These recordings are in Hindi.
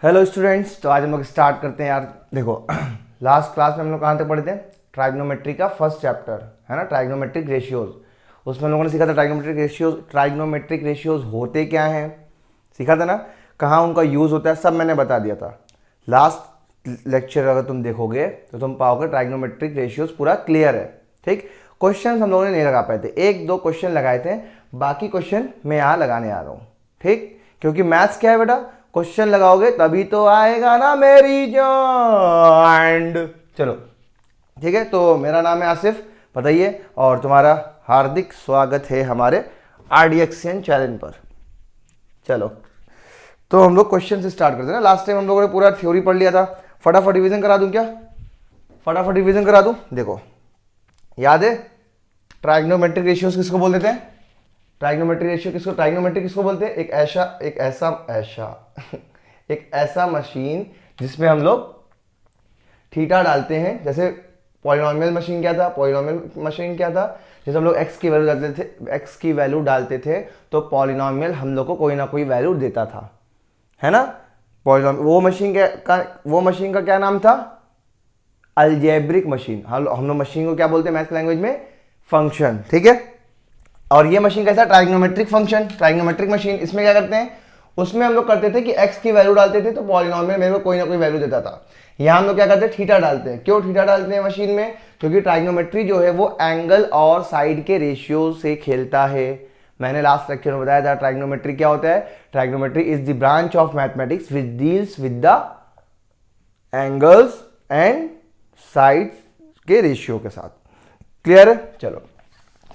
हेलो स्टूडेंट्स, तो आज हम लोग स्टार्ट करते हैं यार। देखो लास्ट क्लास में हम लोग कहाँ तक पढ़े थे? ट्राइग्नोमेट्री का फर्स्ट चैप्टर है ना, ट्राइग्नोमेट्रिक रेशियोज। उसमें हम लोगों ने सीखा था ट्राइग्नोमेट्रिक रेशियोज होते क्या हैं, सीखा था ना, कहाँ उनका यूज़ होता है, सब मैंने बता दिया था। लास्ट लेक्चर अगर तुम देखोगे तो तुम पाओगे ट्राइग्नोमेट्रिक रेशियोज पूरा क्लियर है। ठीक, क्वेश्चन हम लोगों ने नहीं लगा पाए थे, एक दो क्वेश्चन लगाए थे, बाकी क्वेश्चन मैं यहाँ लगाने आ रहा हूँ। ठीक, क्योंकि मैथ्स क्या है बेटा, क्वेश्चन लगाओगे तभी तो आएगा ना मेरी जान। चलो ठीक है, तो मेरा नाम है आसिफ, बताइए, और तुम्हारा हार्दिक स्वागत है हमारे RDXN चैनल पर। चलो तो हम लोग क्वेश्चन से स्टार्ट करते हैं ना। लास्ट टाइम हम लोगों ने पूरा थ्योरी पढ़ लिया था। फटाफट रिवीजन करा दूं क्या? फटाफट रिवीजन करा दूं। देखो याद है ट्राइग्नोमेट्रिक रेशियोज किसको बोल देते हैं? ट्राइग्नोमेट्रिक रेशियो किसको, ट्राइग्नोमेट्रिक किसको बोलते हैं? एक ऐसा मशीन जिसमें हम लोग थीटा डालते हैं। जैसे पॉलिनोमियल मशीन क्या था? पॉलिनोमियल मशीन क्या था? जैसे हम लोग एक्स की वैल्यू डालते थे, एक्स की वैल्यू डालते थे तो पॉलिनोमियल हम लोग को कोई ना कोई वैल्यू देता था, है ना। पॉलिनोमियल वो मशीन का क्या नाम था? Algebraic machine. हम लोग मशीन को क्या बोलते हैं मैथ लैंग्वेज में? फंक्शन। ठीक है, और ये मशीन कैसा? Trigonometric function, trigonometric machine. इसमें क्या करते हैं? उसमें हम लोग करते थे कि x की वैल्यू डालते थे तो पॉलिनोमियल मेरे को कोई ना कोई वैल्यू देता था। यहां हम लोग क्या करते हैं? थीटा डालते हैं। क्यों थीटा डालते हैं मशीन में? क्योंकि ट्राइग्नोमेट्री जो है वो एंगल और साइड के रेशियो से खेलता है। मैंने लास्ट लेक्चर में बताया था ट्राइग्नोमेट्री क्या होता है। Trigonometry is the branch of mathematics which deals with the angles and sides के रेशियो के साथ। क्लियर है? चलो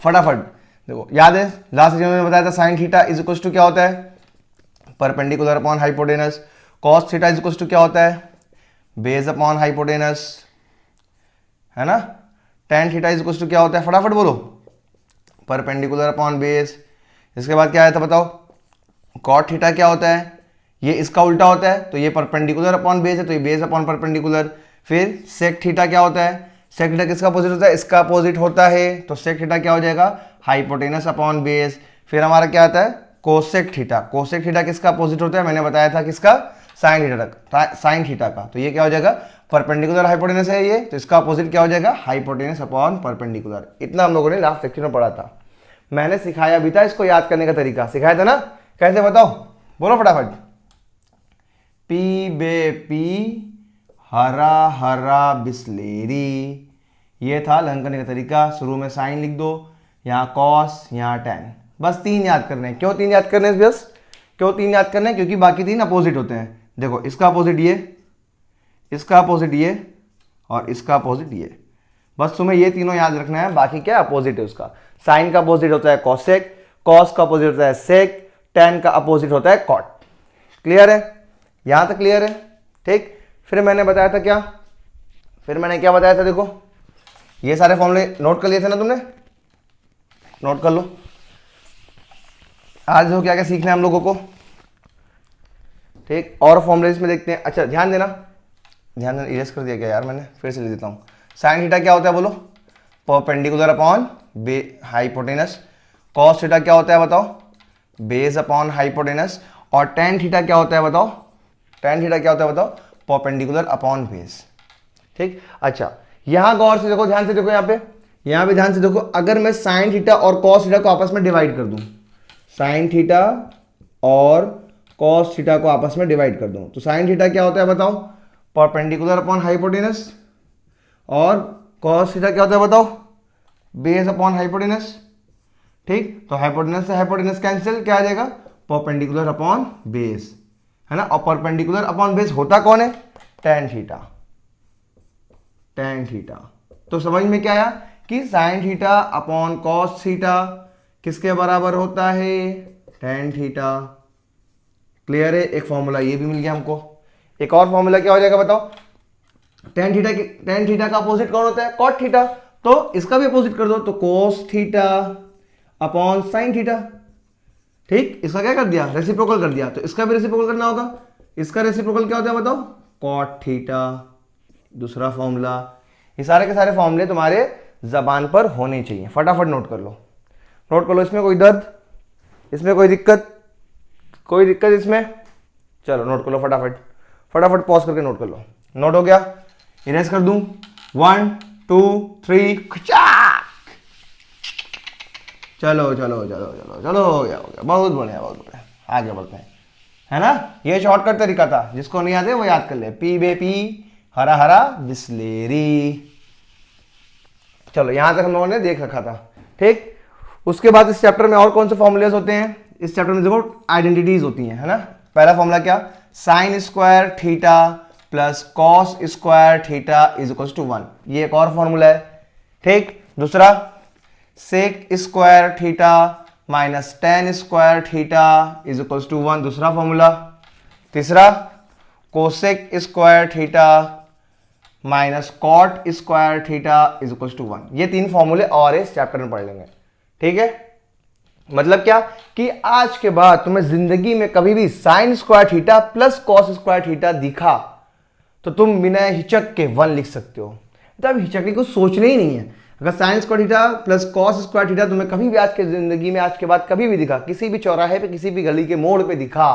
फटाफट देखो, याद है लास्ट वीडियो में बताया था sine theta is equal to क्या होता है? Perpendicular upon hypotenuse. Cos theta is equal to क्या होता है? बेस अपॉन हाइपोटेनस, है ना। Tan theta is equal to क्या होता है? फटाफट बोलो। Perpendicular upon base. इसके बाद क्या आया था बताओ? कॉट थीटा क्या होता है? ये इसका उल्टा होता है, तो ये परपेंडिकुलर अपॉन बेस है तो ये बेस अपॉन परपेंडिकुलर। फिर सेक थीटा क्या होता है? सेक थीटा किसका अपोजिट होता है? इसका अपोजिट होता है, तो सेक थीटा क्या हो जाएगा? Hypotenuse upon base. फिर हमारा क्या आता है? Cosec theta. कोसेक थीटा किसका अपोजिट होता है? मैंने बताया था किसका? साइन थीटा, साइन थीटा का। तो ये क्या हो जाएगा? परपेंडिकुलर हाइपोटेनस है ये, तो इसका अपोजिट क्या हो जाएगा? Hypotenuse upon perpendicular. इतना हम लोगों ने लास्ट लेक्चर में पढ़ा था। मैंने सिखाया भी था इसको याद करने का तरीका, सिखाया था ना। कैसे बताओ, बोलो फटाफट। पी बे पी हरा हरा बिस्लेरी, ये था लर्न करने का तरीका। शुरू में साइन लिख दो, यहाँ कॉस, यहाँ टेन, बस तीन याद करने हैं। क्यों तीन याद करने हैं? बस क्यों तीन याद करने हैं? क्योंकि बाकी तीन अपोजिट होते हैं। देखो इसका अपोजिट ये, इसका अपोजिट ये, और इसका अपोजिट ये। बस तुम्हें ये तीनों याद रखना है, बाकी क्या अपोजिट है उसका। साइन का अपोजिट होता है कॉसेक, कॉस का अपोजिट होता है सेक, टेन का अपोजिट होता है कॉट। क्लियर है? यहां तक क्लियर है? ठीक, फिर मैंने बताया था क्या? फिर मैंने क्या बताया था? देखो ये सारे फॉर्मूले नोट कर लिए थे ना तुमने? नोट कर लो। आज देखो क्या क्या सीखना है हम लोगों को। ठीक, और फॉर्मूले इसमें देखते हैं। अच्छा ध्यान देना, ध्यान देना, इरेज कर दिया क्या यार मैंने? फिर से लिख देता हूँ। साइन थीटा क्या होता है बोलो? Perpendicular upon hypotenuse. Cos theta क्या होता है बताओ? Base upon hypotenuse. और टेन थीटा क्या होता है बताओ? टेन थीटा क्या होता है बताओ? Perpendicular upon base. ठीक, अच्छा यहां गौर से देखो, ध्यान से देखो, यहां पे ध्यान से देखो। अगर मैं साइन थीटा और कॉस थीटा को आपस में डिवाइड कर दूं, साइन थीटा और कॉस थीटा को आपस में डिवाइड कर दूं, तो साइन थीटा क्या होता है बताओ? Perpendicular upon hypotenuse. और कॉस थीटा क्या होता है बताओ? Base upon hypotenuse. ठीक, तो हाइपोटेनस से हाइपोटेनस कैंसिल, क्या आ जाएगा? परपेंडिकुलर अपॉन बेस, है ना। और परपेंडिकुलर अपॉन बेस होता कौन है? Tan theta, tan theta. तो समझ में क्या आया कि sine theta upon cos theta किसके बराबर होता है? Tan theta. क्लियर है? एक फॉर्मूला ये भी मिल गया हमको। एक और फॉर्मूला क्या हो जाएगा बताओ? टेन थीटा का अपोजिट कौन होता है? Cot theta. तो इसका भी अपोजिट कर दो, तो cos theta upon sine theta. ठीक, इसका क्या कर दिया? रेसिप्रोकल कर दिया, तो इसका भी रेसिप्रोकल करना होगा। इसका रेसिप्रोकल क्या होता है बताओ? Cot theta. दूसरा फॉर्मूला। ये सारे के सारे फॉर्मूले तुम्हारे जबान पर होने चाहिए, फटाफट नोट कर लो, नोट कर लो। इसमें कोई दर्द, इसमें कोई दिक्कत, कोई दिक्कत इसमें? चलो नोट कर लो फटाफट। फटाफट पॉज करके नोट कर लो। नोट हो गया? इरेज कर दूं? 1 2 3 खचाक। चलो चलो चलो चलो चलो, हो गया हो गया, बहुत बढ़िया बहुत बढ़िया, आगे बढ़ते हैं, है ना। ये शॉर्टकट तरीका था, जिसको नहीं याद है वो याद कर ले। पी बे पी, हरा हरा बिस्लेरी। चलो यहां तक हम लोगों ने देख रखा था, ठीक। उसके बाद इस चैप्टर में और कौन से फॉर्मूलेस होते हैं? इस चैप्टर में देखो आइडेंटिटीज होती हैं, है ना। पहला फॉर्मूला क्या? Sine square theta plus cos square theta is equal to 1। ये एक और फॉर्मूला है, ठीक। दूसरा sec square theta minus tan square theta is equal to 1, दूसरा फॉर्मूला। तीसरा cosec square theta minus cot square theta is equal to 1। ये 3 फॉर्मूले और इस चैप्टर में पढ़ लेंगे, ठीक है। मतलब क्या कि आज के बाद तुम्हें जिंदगी में कभी भी sign square theta plus cos square theta दिखा तो तुम बिना हिचक के 1 लिख सकते हो। तब हिचकने को सोचना ही नहीं है। अगर sign square theta plus cos square theta तुम्हें कभी भी आज के जिंदगी में, आज के बाद कभी भी दिखा, किसी भी चौराहे पे, किसी भी गली के मोड़ पे दिखा,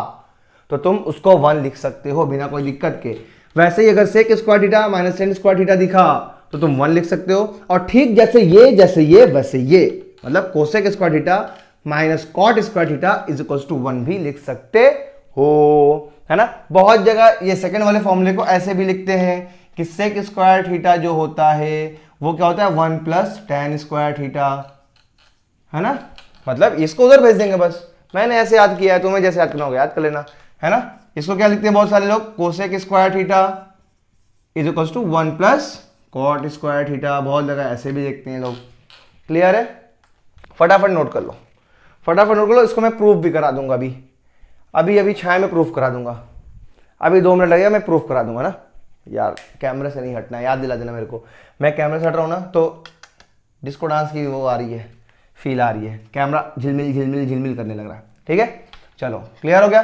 तो तुम उसको 1 लिख सकते हो बिना कोई दिक्कत के। वैसे ही अगर sec square theta minus tan square theta दिखा तो तुम 1 लिख सकते हो। और ठीक जैसे ये वैसे ये, मतलब cosec square theta minus cot square theta is equal to 1 भी लिख सकते हो, है ना। बहुत जगह ये सेकंड वाले फॉर्मूले को ऐसे भी लिखते हैं कि सेक स्क्वायर थीटा जो होता है वो क्या होता है? 1 प्लस टेन स्क्वायर थीटा, है ना। मतलब इसको उधर भेज देंगे बस। मैंने ऐसे याद किया है, तुम्हें जैसे याद करना होगा याद कर लेना, है ना। इसको क्या लिखते हैं बहुत सारे लोग? Cosec square theta is equal to 1 plus cot square theta. बहुत जगह ऐसे भी लिखते हैं लोग। क्लियर है? फटाफट नोट कर लो, फटाफट नोट कर लो। इसको मैं प्रूफ भी करा दूंगा अभी अभी छाया में प्रूफ करा दूंगा। अभी 2 मिनट लगेगा, मैं प्रूफ करा दूंगा ना। यार कैमरे से नहीं हटना, याद दिला देना मेरे को। मैं कैमरे से हट रहा हूँ ना तो डिस्को डांस की वो आ रही है, फील आ रही है, कैमरा झिलमिल झिलमिल झिलमिल करने लग रहा है, ठीक है। चलो क्लियर हो गया?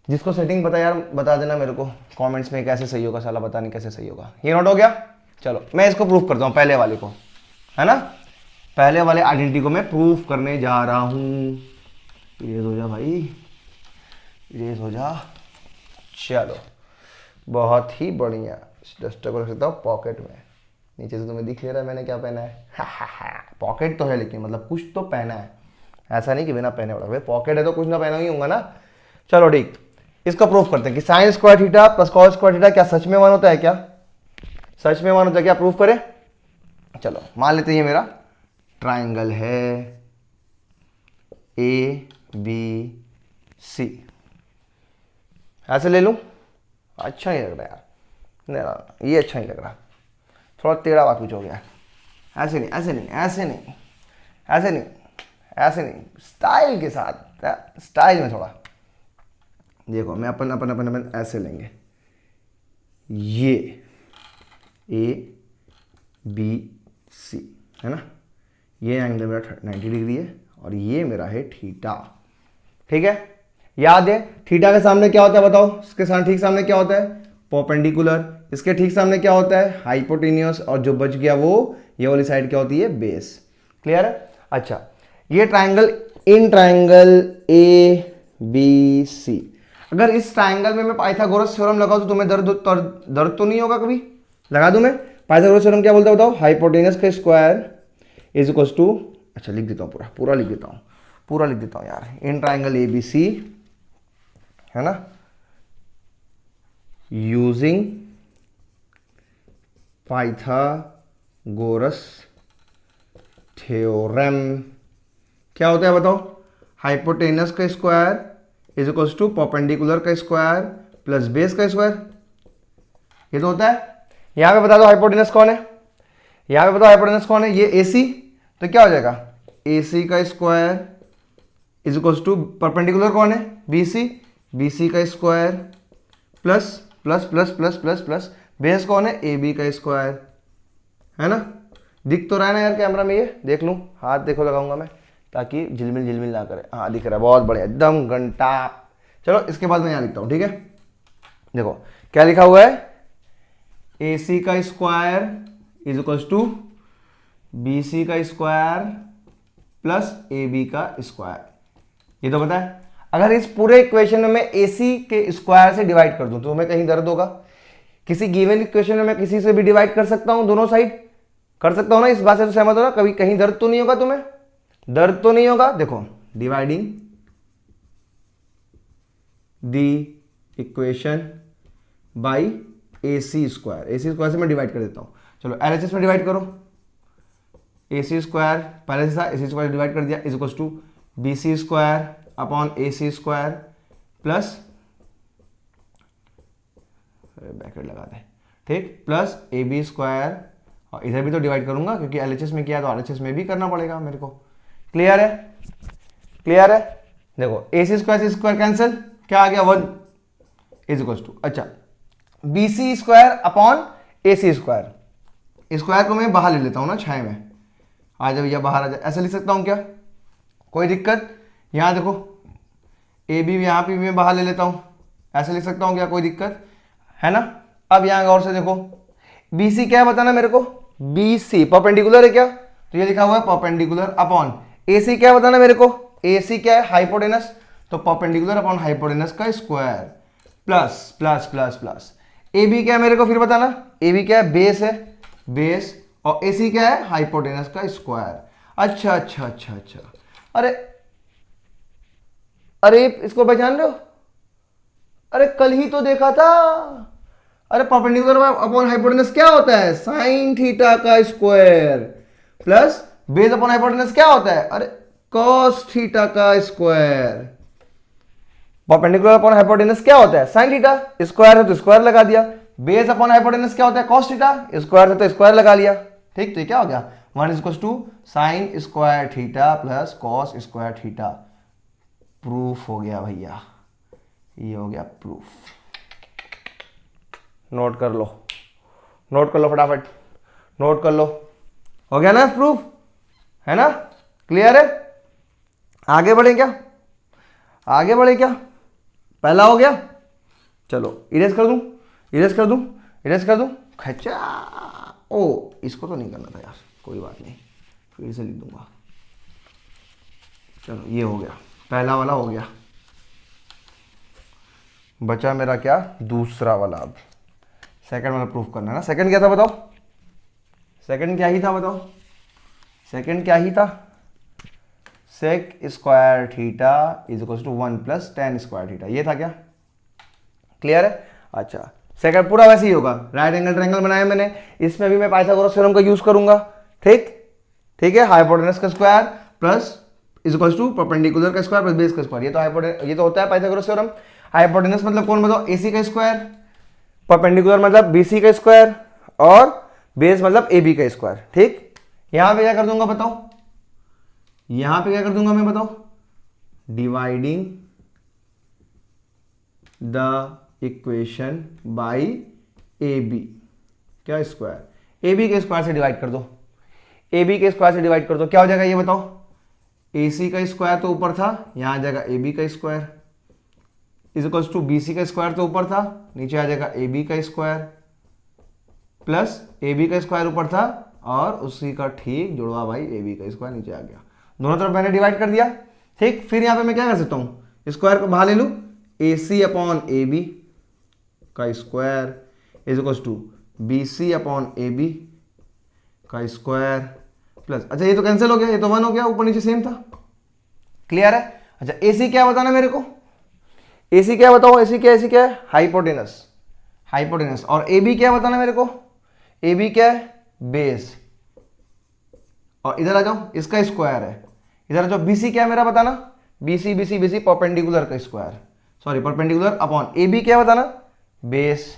जिसको सेटिंग पता यार बता देना मेरे को कमेंट्स में, कैसे सही होगा साला, बता नहीं कैसे सही होगा। ये नोट हो गया? चलो मैं इसको प्रूफ करता हूँ, पहले वाले को, है ना। पहले वाले आइडेंटिटी को मैं प्रूफ करने जा रहा हूँ। इरेज हो जा भाई, इरेज हो जा। चलो बहुत ही बढ़िया। डस्टर को रख सकता हूँ पॉकेट में। नीचे से तुम्हें दिख ले रहा है मैंने क्या पहना है? पॉकेट तो है लेकिन मतलब कुछ तो पहना है, ऐसा नहीं कि बिना पहने वाला। भाई पॉकेट है तो कुछ ना पहना ही होगा ना। चलो ठीक, इसको प्रूफ करते हैं कि sign square theta plus cos square theta क्या सच में 1 होता है? क्या सच में 1 होता है? क्या प्रूफ करें? चलो मान लेते हैं ये मेरा ट्राइंगल है ABC, ऐसे ले लूं? अच्छा नहीं लग रहा यार, नहीं ये अच्छा नहीं लग रहा, थोड़ा टेढ़ा बात कुछ हो गया। ऐसे नहीं ऐसे नहीं ऐसे नहीं ऐसे नहीं ऐसे नहीं, स्टाइल के साथ, स्टाइल में थोड़ा। देखो मैं अपन अपन अपन अपन ऐसे लेंगे, ये ABC है ना। ये एंगल मेरा 90 डिग्री है और ये मेरा है थीटा, ठीक है। याद है थीटा के सामने क्या होता है बताओ? इसके सामने ठीक सामने क्या होता है? परपेंडिकुलर। इसके ठीक सामने क्या होता है? हाइपोटेन्यूस। और जो बच गया वो ये वाली साइड क्या होती है? बेस। क्लियर है? अच्छा ये ट्राइंगल, इन ट्राइंगल ABC, अगर इस ट्राइंगल में मैं पाइथागोरस थ्योरम लगाऊं तो तुम्हें दर्द तो नहीं होगा कभी? लगा दूं मैं? पाइथागोरस थ्योरम क्या बोलता है बताओ? हाइपोटेनस का स्क्वायर इज इक्वल टू, अच्छा लिख देता हूँ पूरा लिख देता हूँ, पूरा लिख देता हूँ यार। इन ट्राइंगल ABC है ना, यूजिंग पाइथागोरस थ्योरम क्या होता है बताओ? हाइपोटेनस का square is equal to perpendicular का स्क्वायर प्लस बेस का स्क्वायर। ये तो होता है। यहां पे बता दो हाइपोटेनस कौन है? यहां पे बताओ हाइपोटेनस कौन है? ये AC, तो क्या हो जाएगा? AC का square is equal to perpendicular कौन है? BC का square plus plus plus plus plus plus base कौन है? AB का स्क्वायर, है ना। दिख तो रहा है ना यार कैमरा में? ये देख लूं, हाथ देखो लगाऊंगा मैं ताकि झिलमिल झिलमिल ना करे। हाँ दिख रहा है, बहुत बढ़िया, एकदम घंटा। चलो इसके बाद मैं यहाँ लिखता हूँ, ठीक है। देखो क्या लिखा हुआ है? AC का square is equal to BC का स्क्वायर प्लस AB का स्क्वायर। ये तो पता है। अगर इस पूरे इक्वेशन में मैं AC के स्क्वायर से डिवाइड कर दूं तो मैं कहीं दर्द होगा? किसी गिवन इक्वेशन में मैं किसी से भी डिवाइड कर सकता हूं, दोनों साइड कर सकता हूं ना? इस बात से तो सहमत हो ना? कभी कहीं दर्द तो नहीं होगा तुम्हें? दर्द तो नहीं होगा? देखो, dividing the equation by AC square, AC square से मैं डिवाइड कर देता हूं। चलो LHS में डिवाइड करो। AC स्क्वायर पहले से था, AC स्क्वायर डिवाइड कर दिया, is equal to BC square upon AC square plus, bracket लगा दे, ठीक, प्लस AB स्क्वायर, और इधर भी तो डिवाइड करूंगा क्योंकि LHS में किया तो RHS में भी करना पड़ेगा मेरे को। क्लियर है? क्लियर है? देखो AC स्क्वायर से स्क्वायर कैंसिल, क्या आ गया? 1 इज इक्वल टू, अच्छा, BC square upon AC square. Square को मैं बाहर ले लेता हूं ना, छाए में आ जाए भैया, बाहर आ जाए, ऐसे लिख सकता हूं क्या? कोई दिक्कत? यहां देखो AB यहां पे भी मैं बाहर ले लेता हूं, ऐसे लिख सकता हूं क्या? कोई दिक्कत है ना? अब यहां गौर से देखो, BC क्या है बताना मेरे को? BC परपेंडिकुलर है क्या? तो ये लिखा हुआ है परपेंडिकुलर अपॉन AC क्या है बताना मेरे को? AC क्या है? हाइपोटेनस, तो परपेंडिकुलर अपॉन हाइपोटेनस का square plus plus plus plus. AB क्या है मेरे को फिर बताना? AB क्या है? बेस है, बेस, और AC क्या है? हाइपोटेनस का स्क्वायर। अच्छा अच्छा अच्छा अच्छा, अरे अरे इसको पहचान रहे हो? अरे कल ही तो देखा था। अरे परपेंडिकुलर अपॉन हाइपोटेनस क्या होता है? साइन थीटा का square plus base upon hypotenuse क्या होता है? अरे कॉस थीटा का स्क्वायर। परपेंडिकुलर अपॉन हाइपोटेनस क्या होता है? साइन थीटा, स्क्वायर है तो स्क्वायर लगा दिया। बेस अपॉन हाइपोटेनस क्या होता है? कॉस थीटा, स्क्वायर है तो स्क्वायर लगा लिया। ठीक, तो ये क्या हो गया? 1 is to sine square theta plus cos square theta. Proof हो गया भैया, ये हो गया प्रूफ। नोट कर लो, नोट कर लो फटाफट, नोट कर लो। हो गया ना प्रूफ? है ना? क्लियर है? आगे बढ़े क्या? आगे बढ़े क्या? पहला हो गया, चलो इरेज कर दूं, इरेज कर दूं, इरेज कर दूं, खचा। ओ इसको तो नहीं करना था यार, कोई बात नहीं, फिर से लिख दूंगा। चलो ये हो गया, पहला वाला हो गया। बचा मेरा क्या? दूसरा वाला। अब सेकंड वाला प्रूफ करना है ना। सेकंड क्या था बताओ? सेकंड क्या ही था बताओ? सेकंड क्या ही था? Sec square theta is equal to 1 plus tan square theta, ये था क्या? क्लियर है? अच्छा, सेकंड पूरा वैसे ही होगा। राइट एंगल ट्रायंगल बनाया मैंने, इसमें भी मैं पाइथागोरस थ्योरम का यूज करूंगा। ठीक, ठीक है। हाइपोटेनस का square plus is equal to perpendicular का स्क्वायर प्लस बेस का स्क्वायर, ये तो होता है पाइथागोरस थ्योरम। हाइपोटेनस मतलब कौन बताओ? AC का स्क्वायर, परपेंडिकुलर मतलब BC का स्क्वायर, और बेस मतलब AB का स्क्वायर। ठीक, यहां पे क्या कर दूंगा बताओ? यहां पे क्या कर दूंगा मैं बताओ? Dividing the equation by AB क्या स्क्वायर, AB के स्क्वायर से डिवाइड कर दो, AB के स्क्वायर से डिवाइड कर दो, क्या हो जाएगा ये बताओ? AC का स्क्वायर तो ऊपर था, यहां आ जाएगा AB का square, is equal to BC का स्क्वायर तो ऊपर था, नीचे आ जाएगा AB का स्क्वायर, प्लस AB का स्क्वायर ऊपर था और उसी का ठीक जुड़वा भाई AB का स्क्वायर नीचे आ गया। दोनों तरफ मैंने डिवाइड कर दिया। ठीक, फिर यहां पे मैं क्या कर सकता हूं? स्क्वायर को बाहर ले लूं, AC अपॉन AB का square is equal to BC upon AB का स्क्वायर प्लस, अच्छा ये तो कैंसिल हो गया, ये तो 1 हो गया, ऊपर नीचे सेम था। क्लियर है? अच्छा AC क्या बताना मेरे को? AC क्या बताओ? AC क्या है? Hypotenuse, hypotenuse. और AB क्या बताना मेरे को? AB क्या है? बेस। और इधर आ जाओ, इसका स्क्वायर है। इधर आ जाओ, BC क्या है मेरा बताना? BC परपेंडिकुलर का square, sorry perpendicular upon AB क्या बताना? बेस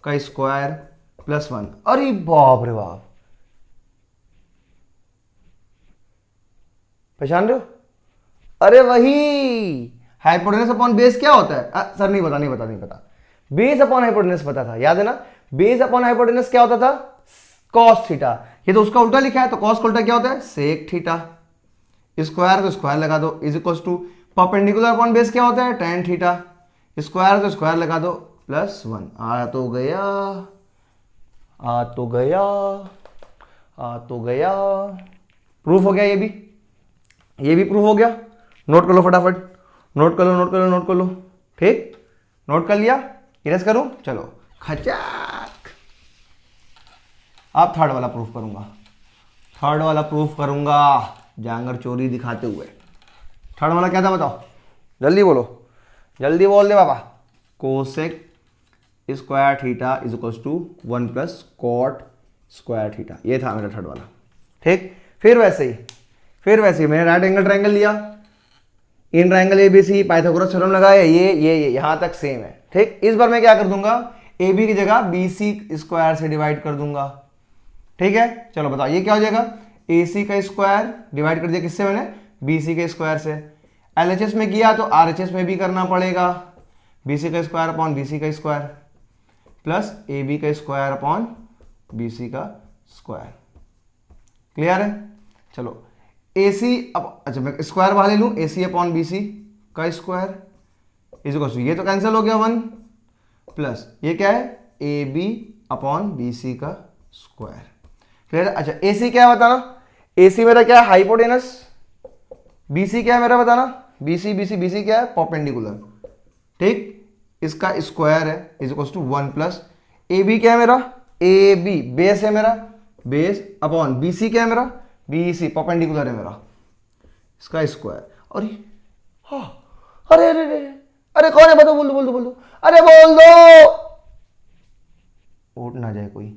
का स्क्वायर प्लस 1। अरे बाप रे बाप, पहचान रहे हो? अरे वही हाइपोटेनस अपॉन बेस क्या होता है? सर नहीं पता। बेस अपॉन हाइपोटेनस पता था, याद है ना? बेस अपॉन हाइपोटेनस क्या होता था? Cos theta. ये तो उसका उल्टा लिखा है, तो कॉस का उल्टा क्या होता है? Sec theta. स्क्वायर तो स्क्वायर लगा दो, is equal to perpendicular upon base क्या होता है? Tan theta. स्क्वायर तो स्क्वायर लगा दो प्लस 1। आ तो गया, आ तो गया, आ तो गया। प्रूफ हो गया, ये भी प्रूफ हो गया। नोट कर लो फटाफट, नोट कर लो, नोट कर लो, नोट कर लो। ठीक, नोट कर लिया, इरेज करूं, चलो खचाक। अब थर्ड वाला प्रूफ करूंगा, थर्ड वाला प्रूफ करूंगा जांगर चोरी दिखाते हुए। थर्ड वाला क्या था बताओ, जल्दी बोलो, जल्दी बोल दे बाबा। Cosec square theta is equal to 1 plus cot square theta, ये था मेरा थर्ड वाला। ठीक, फिर वैसे ही मैंने राइट एंगल ट्रायंगल लिया, in triangle ABC, Pythagoras theorem लगाया, ये यहां तक सेम है। ठीक, इस बार मैं क्या कर दूंगा, AB की जगह BC स्क्वायर से डिवाइड कर दूंगा। ठीक है, चलो बताओ ये क्या हो जाएगा, AC का स्क्वायर डिवाइड कर दिया किससे, मैंने BC के स्क्वायर से। LHS में किया तो RHS में भी करना पड़ेगा, BC का स्क्वायर अपॉन BC का स्क्वायर प्लस AB का स्क्वायर अपॉन BC का स्क्वायर। क्लियर है, चलो AC अब, अच्छा मैं स्क्वायर वाले लूं, AC अपॉन BC का स्क्वायर इज इक्वल टू, ये तो कैंसिल हो गया 1 प्लस ये क्या है AB अपॉन BC का स्क्वायर। क्लियर है, अच्छा AC क्या है बताना, AC मेरा क्या है हाइपोटेनस, BC क्या है मेरा बताना, BC क्या है परपेंडिकुलर। ठीक, इसका स्क्वायर है is equal to 1 plus AB क्या है मेरा, AB बेस है मेरा, बेस अपॉन BC क्या है मेरा, BC परपेंडिकुलर है मेरा, इसका स्क्वायर। अरे हाँ, अरे अरे अरे अरे कौन है बताओ, बोल दो बोल दो बोल दो, अरे बोल दो, उठ ना जाए कोई।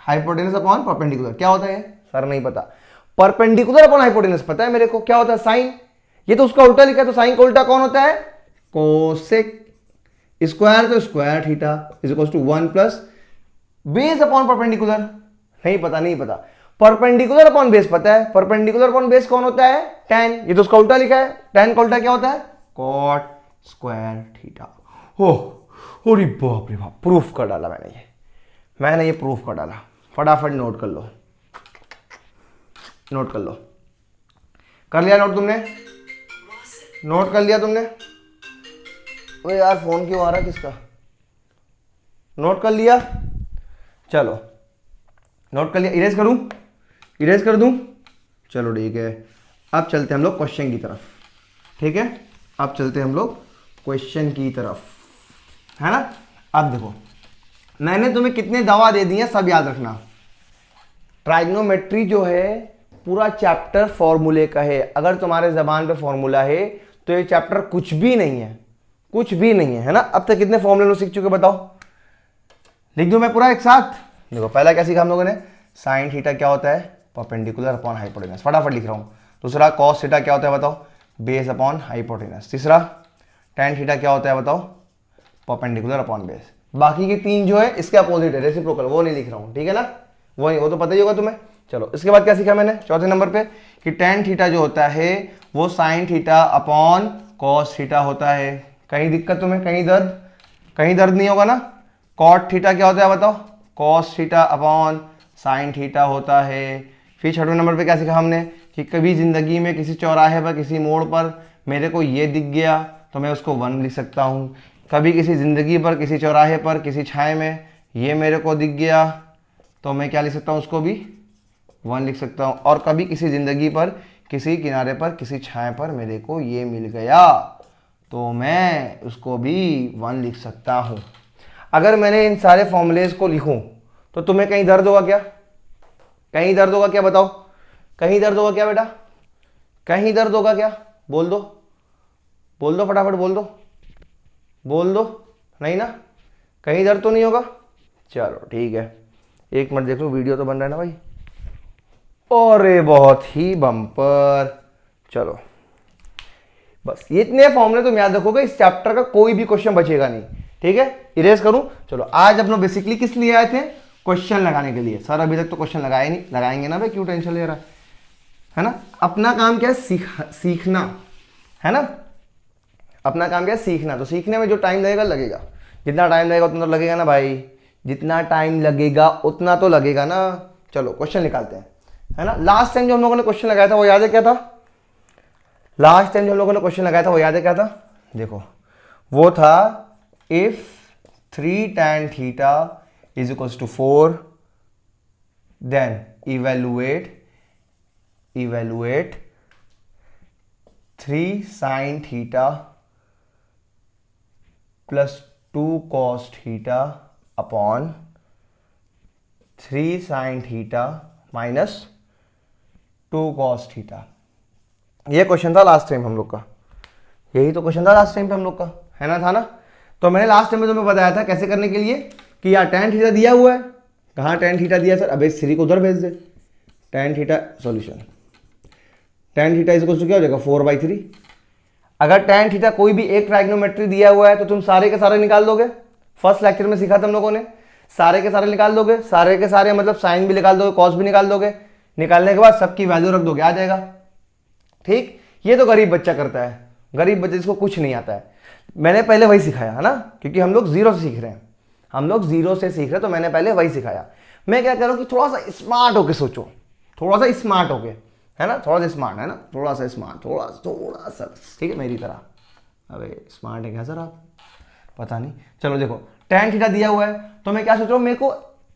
हाइपोटेनस अपॉन परपेंडिकुलर क्या होता है सर, नहीं पता। परपेंडिकुलर अपॉन हाइपोटेनस पता है मेरे को, क्या होता है साइन, ये तो उसका उल्टा लिखा है, तो साइन का उल्टा कौन होता है, कोसेक स्क्वायर, तो square theta is equal to 1 plus base upon perpendicular, नहीं पता नहीं पता। परपेंडिकुलर अपॉन बेस पता है, परपेंडिकुलर अपॉन बेस कौन होता है, tan, ये तो उसका उल्टा लिखा है, tan का उल्टा क्या होता है cot स्क्वायर थीटा। हो अरे बाप रे बाप, प्रूफ कर डाला मैंने ये प्रूफ कर डाला। फटाफट नोट कर लो, नोट कर लो, कर लिया नोट तुमने, नोट कर लिया तुमने। ओए यार फोन क्यों आ रहा है किसका, नोट कर लिया, चलो नोट कर लिया, इरेज करूं, इरेज कर दूं, चलो ठीक है। अब चलते हैं हम लोग क्वेश्चन की तरफ, ठीक है, अब चलते हैं हम लोग क्वेश्चन की तरफ, है ना। अब देखो मैंने तुम्हें कितने दवा दे दिए सब याद रखना। ट्राइग्नोमेट्री जो है पूरा चैप्टर फॉर्मूले का है, अगर तुम्हारे जबान पे फॉर्मूला है तो ये चैप्टर कुछ भी नहीं है, कुछ भी नहीं है ना। अब तक कितने फॉर्मूले सीख चुके बताओ, लिख दूं मैं पूरा एक साथ। देखो पहला क्या सीखा हम लोगों ने, साइन थीटा क्या होता है परपेंडिकुलर अपॉन हाइपोटेनस, फटाफट लिख रहा हूं। दूसरा कॉस थीटा क्या होता है बताओ, बेस अपॉन हाइपोटेनस। तीसरा tan थीटा क्या होता है बताओ, परपेंडिकुलर अपॉन बेस। बाकी के तीन जो है इसके अपोजिट है, रेसिप्रोकल, वो नहीं लिख रहा हूं, ठीक है ना, वो तो पता ही होगा तुम्हें। चलो इसके बाद क्या सीखा मैंने चौथे नंबर पे, कि tan थीटा जो होता है वो sine theta upon cos theta होता है। कहीं दिक्कत तुम्हें, कहीं दर्द नहीं होगा ना। कॉट थीटा क्या होता है बताओ, cos theta upon sine theta होता है। फिर छठवें नंबर पे क्या सीखा हमने, कि कभी जिंदगी में किसी चौराहे पर किसी मोड़ पर मेरे को ये दिख गया तो मैं उसको 1 लिख सकता हूँ। कभी किसी जिंदगी पर किसी चौराहे पर किसी छाए में ये मेरे को दिख गया तो मैं क्या लिख सकता हूँ, उसको भी 1 लिख सकता हूँ। और कभी किसी जिंदगी पर किसी किनारे पर किसी छाए पर मेरे को ये मिल गया तो मैं उसको भी 1 लिख सकता हूँ। अगर मैंने इन सारे फॉर्मूलेज को लिखूं तो तुम्हें कहीं दर्द होगा क्या, कहीं दर्द होगा क्या बताओ, कहीं दर्द होगा क्या बेटा, कहीं दर्द होगा क्या, बोल दो, बोल दो फटाफट, बोल दो, बोल दो, नहीं ना, कहीं दर्द तो नहीं होगा। चलो ठीक है, एक मिनट देख लो वीडियो तो बन रहा है ना भाई, अरे बहुत ही बम्पर। चलो बस ये इतने फॉर्मूले तुम याद रखोगे, इस चैप्टर का कोई भी क्वेश्चन बचेगा नहीं, ठीक है। इरेज करूं, चलो आज अपना बेसिकली किस लिए आए थे, क्वेश्चन लगाने के लिए। सर अभी तक तो क्वेश्चन लगाए नहीं, लगाएंगे ना भाई, क्यों टेंशन ले रहा है ना। अपना काम क्या है, सीखना है ना, अपना काम क्या है सीखना। तो सीखने में जो टाइम लगेगा लगेगा, जितना टाइम लगेगा उतना तो लगेगा ना भाई, जितना टाइम लगेगा उतना तो लगेगा ना। चलो क्वेश्चन निकालते हैं, है ना। लास्ट टाइम जो हम लोगों ने क्वेश्चन लगाया था वो याद है क्या था, लास्ट टाइम जो हम लोगों ने क्वेश्चन लगाया था वो याद है क्या था, देखो वो था if 3 tan theta is equals to 4 then evaluate 3 sin theta plus 2 cos theta upon 3 sine theta minus 2 cos theta. ये क्वेश्चन था लास्ट टाइम हम लोग का, यही तो क्वेश्चन था लास्ट टाइम पे हम लोग का, है ना, था ना। तो मैंने लास्ट टाइम में तुम्हें बताया था कैसे करने के लिए कि यार tan थीटा दिया हुआ है, कहाँ tan थीटा दिया सर, अब इस 3 को उधर भेज दे। tan theta solution, tan theta इसको क्या हो जाएगा 4/3। अगर tan थीटा कोई भी एक ट्राइग्नोमेट्री दिया हुआ है तो तुम सारे के सारे निकाल दोगे, फर्स्ट लेक्चर में सीखा था हम लोगों ने, सारे के सारे निकाल दोगे, सारे के सारे मतलब साइन भी निकाल दोगे, कॉस भी निकाल दोगे, निकालने के बाद सबकी वैल्यू रख दोगे, आ जाएगा। ठीक, ये तो गरीब बच्चा करता है, गरीब बच्चे जिसको कुछ नहीं आता है। मैंने पहले वही सिखाया है ना, क्योंकि हम लोग जीरो से सीख रहे हैं, हम लोग जीरो से सीख रहे हैं, तो मैंने पहले वही सिखाया। मैं क्या कह रहा हूँ कि थोड़ा सा स्मार्ट होके सोचो, थोड़ा सा स्मार्ट होके, है ना, थोड़ा सा स्मार्ट, है ना, थोड़ा सा स्मार्ट, थोड़ा सा, ठीक है, मेरी तरह। अबे स्मार्ट है क्या सर आप, पता नहीं। चलो देखो tan थीटा दिया हुआ है, तो मैं क्या सोच रहा हूँ, मेरे को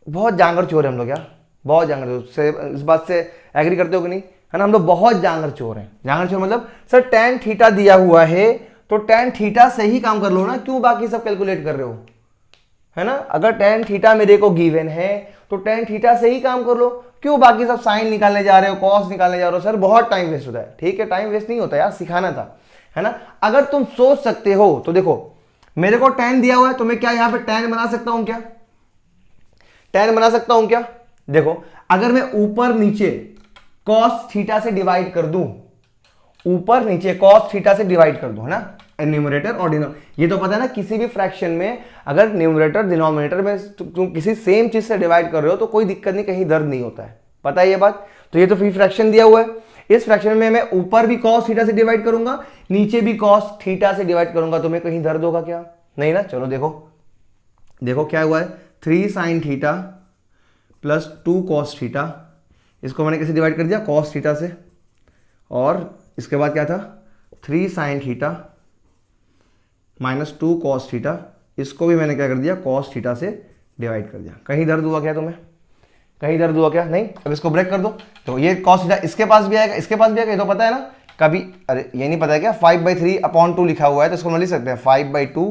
बहुत जांगर चोर है हम लोग यार, बहुत जांगर चोर, इस बात से एग्री करते हो कि नहीं, है ना, हम लोग बहुत जांगर चोर हैं। जांगर चोर मतलब सर tan थीटा दिया हुआ है तो tan थीटा से ही काम कर लो ना, क्यों बाकी सब कैलकुलेट कर रहे हो, है ना। अगर tan थीटा मेरे को गिवन है तो tan थीटा से ही काम कर लो, क्यों बाकी सब साइन निकालने जा रहे हो, कॉस निकालने जा रहे हो। सर बहुत टाइम वेस्ट होता है, ठीक है, टाइम वेस्ट नहीं होता यार, सिखाना था, है ना। अगर तुम सोच सकते हो तो देखो मेरे को tan दिया हुआ है तो मैं क्या यहाँ पे tan बना सकता हूं क्या, tan बना सकता हूं क्या। देखो अगर मैं ऊपर नीचे cos थीटा से डिवाइड कर दूं, ऊपर नीचे cos थीटा से डिवाइड कर दूं, है ना, न्यूमरेटर और डिनोमिनेटर। ये तो पता है ना, किसी भी फ्रैक्शन में अगर न्यूमरेटर डिनोमिनेटर में तुम किसी सेम चीज से डिवाइड कर रहे हो तो कोई दिक्कत नहीं, कहीं दर्द नहीं होता है, पता है ये बात। तो ये तो फ्री फ्रैक्शन दिया हुआ है, इस फ्रैक्शन में मैं ऊपर भी cos थीटा से डिवाइड करूंगा, नीचे भी cos थीटा से डिवाइड करूंगा, तो मैं कहीं दर्द होगा क्या, नहीं ना। चलो देखो, देखो क्या हुआ है, 3 sine theta plus 2 cos theta, इसको मैंने कैसे डिवाइड कर दिया, cos थीटा से, और इसके बाद क्या था 3 sine theta minus 2 cos theta, इसको भी मैंने क्या कर दिया cos थीटा से डिवाइड कर दिया। कहीं दर्द हुआ क्या तुम्हें, कहीं दर्द हुआ क्या, नहीं। अब इसको ब्रेक कर दो, तो ये cos थीटा इसके पास भी आएगा, इसके पास भी आएगा, ये तो पता है ना। कभी अरे ये नहीं पता है क्या, 5/3/2 लिखा हुआ है, तो इसको हम लिख सकते हैं 5/2,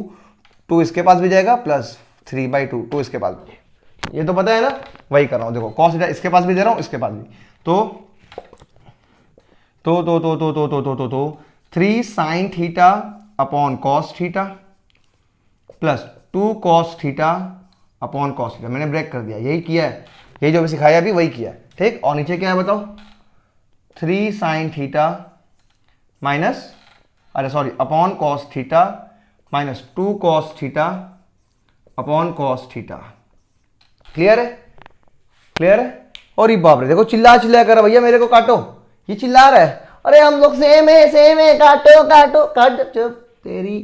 2 इसके पास भी जाएगा प्लस 3/2, 2 इसके पास भी, ये तो पता है ना, वही कर रहा हूं। देखो cos थीटा इसके पास भी दे रहा हूं, इसके पास भी, तो 3 sine theta upon cos theta plus 2 cos theta upon cos theta, मैंने ब्रेक कर दिया, यही किया है, यही जो मैं सिखाया अभी वही किया है, ठीक। और नीचे क्या है बताओ, 3 साइन थीटा माइनस, अरे sorry, upon cos theta minus 2 cos theta upon cos theta. Clear है, क्लियर है। और ये बाप रे, देखो चिल्ला चिल्ला कर भैया मेरे को काटो, ये चिल्ला रहा है, अरे हम लोग सेम है, काटो काटो काट, चुप तेरी,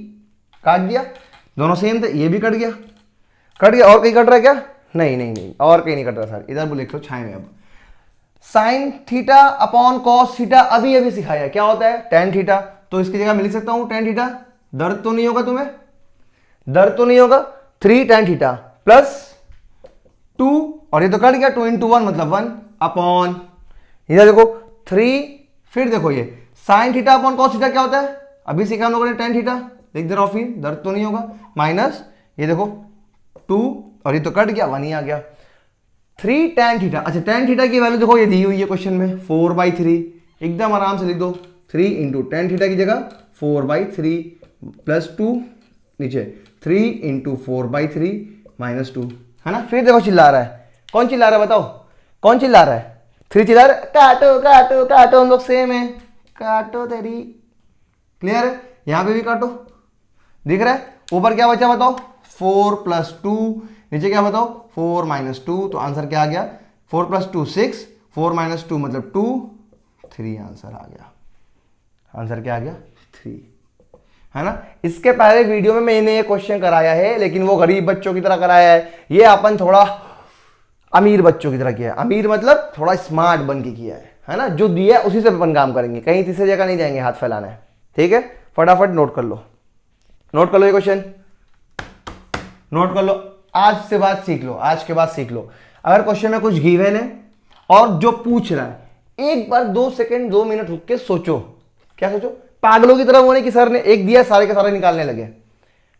काट दिया, दोनों सेम थे, ये भी कट गया, कट गया। और कहीं कट रहा है क्या, नहीं नहीं नहीं, और कहीं नहीं कट रहा सर, इधर लिख लो छाए में। अब sine theta upon cos theta अभी अभी सिखाया, क्या होता है tan थीटा, तो इसकी जगह मैं लिख सकता हूं tan थीटा, दर्द तो नहीं होगा तुम्हें, दर्द तो नहीं होगा, 3 tan थीटा प्लस 2, और ये तो कट गया, 2 into 1 मतलब 1 अपॉन, इधर देखो 3, फिर देखो ये sine theta upon cos theta क्या होता है, अभी सीखा हम लोगों ने tan थीटा, लिख दे रहा हूं, फिर दर्द तो नहीं होगा, माइनस ये देखो 2, और ये तो कट गया, 1 ही आ गया, 3 tan थीटा। अच्छा tan थीटा की वैल्यू देखो ये दी हुई है क्वेश्चन में 4/3, एकदम आराम से लिख दो, 3 इंटू tan थीटा की जगह 4/3 प्लस 2, नीचे 3 इंटू 4/3 माइनस 2, है ना। फिर देखो चिल्ला रहा है, कौन चिल्ला रहा है बताओ, कौन चिल्ला रहा है, 3 चिल्ला रहा है, काटो काटो काटो, हम लोग सेम है, काटो तेरी। क्लियर है, यहां पे भी काटो, दिख रहा है। ऊपर क्या बचा बताओ, 4 प्लस 2, नीचे क्या बताओ 4 माइनस 2, तो आंसर क्या आ गया, 4 प्लस 2 6, 4 माइनस 2 मतलब 2, 3 आंसर आ गया। आंसर क्या आ गया 3, है ना। इसके पहले वीडियो में मैंने ये क्वेश्चन कराया है, लेकिन वो गरीब बच्चों की तरह कराया है, ये अपन थोड़ा अमीर बच्चों की तरह किया है। अमीर मतलब थोड़ा स्मार्ट बन के किया है ना, जो दिया है उसी से अपन काम करेंगे, कहीं तीसरी जगह नहीं जाएंगे हाथ फैलाना है, ठीक है। फटाफट नोट कर लो, नोट कर लो ये क्वेश्चन, नोट कर लो, आज से बाद सीख लो, आज के बाद सीख लो। अगर क्वेश्चन में कुछ गिवन है और जो पूछ रहा है एक बार 2 सेकंड 2 मिनट रुक के सोचो, क्या सोचो, पागलों की तरह होने की सर ने एक दिया सारे के सारे निकालने लगे,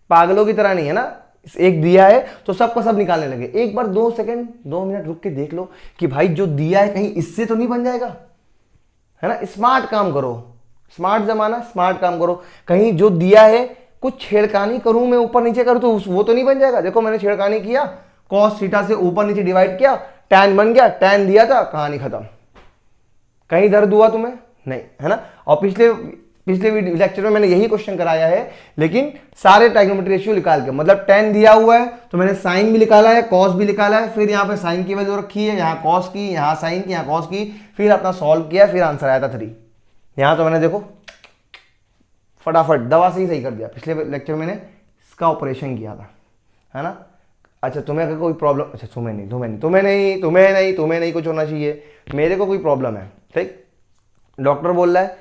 पागलों की तरह नहीं है ना, एक दिया है तो सबका सब निकालने लगे। एक बार 2 सेकंड 2 मिनट रुक के देख लो कि भाई जो दिया है कहीं इससे तो नहीं बन जाएगा, है ना। स्मार्ट काम करो, स्मार्ट जमाना, स्मार्ट काम करो। कहीं जो दिया है कुछ छेड़खानी करूं मैं, ऊपर नीचे करूं तो वो तो नहीं बन जाएगा। देखो मैंने छेड़खानी किया, कॉस थीटा से ऊपर नीचे डिवाइड किया, टैन बन गया, टैन दिया था, कहानी खत्म। कहीं दर्द हुआ तुम्हें? नहीं, है ना। और पिछले लेक्चर में मैंने यही क्वेश्चन कराया है, लेकिन सारे ट्राइगोनोमेट्री रेशियो निकाल के, मतलब टैन दिया हुआ है तो मैंने साइन भी निकाला है, कॉस भी निकाला है, फिर यहाँ पे साइन की वैल्यू रखी है, यहाँ कॉस की, यहाँ साइन की, यहाँ कॉस की, फिर अपना सॉल्व किया, फिर आंसर आया था 3। यहाँ तो मैंने देखो फटाफट दवा से ही सही कर दिया। पिछले लेक्चर में मैंने इसका ऑपरेशन किया था, है ना। अच्छा तुम्हें अगर कोई प्रॉब्लम, अच्छा तुम्हें नहीं कुछ होना चाहिए, मेरे को कोई प्रॉब्लम है, ठीक। डॉक्टर बोल रहा है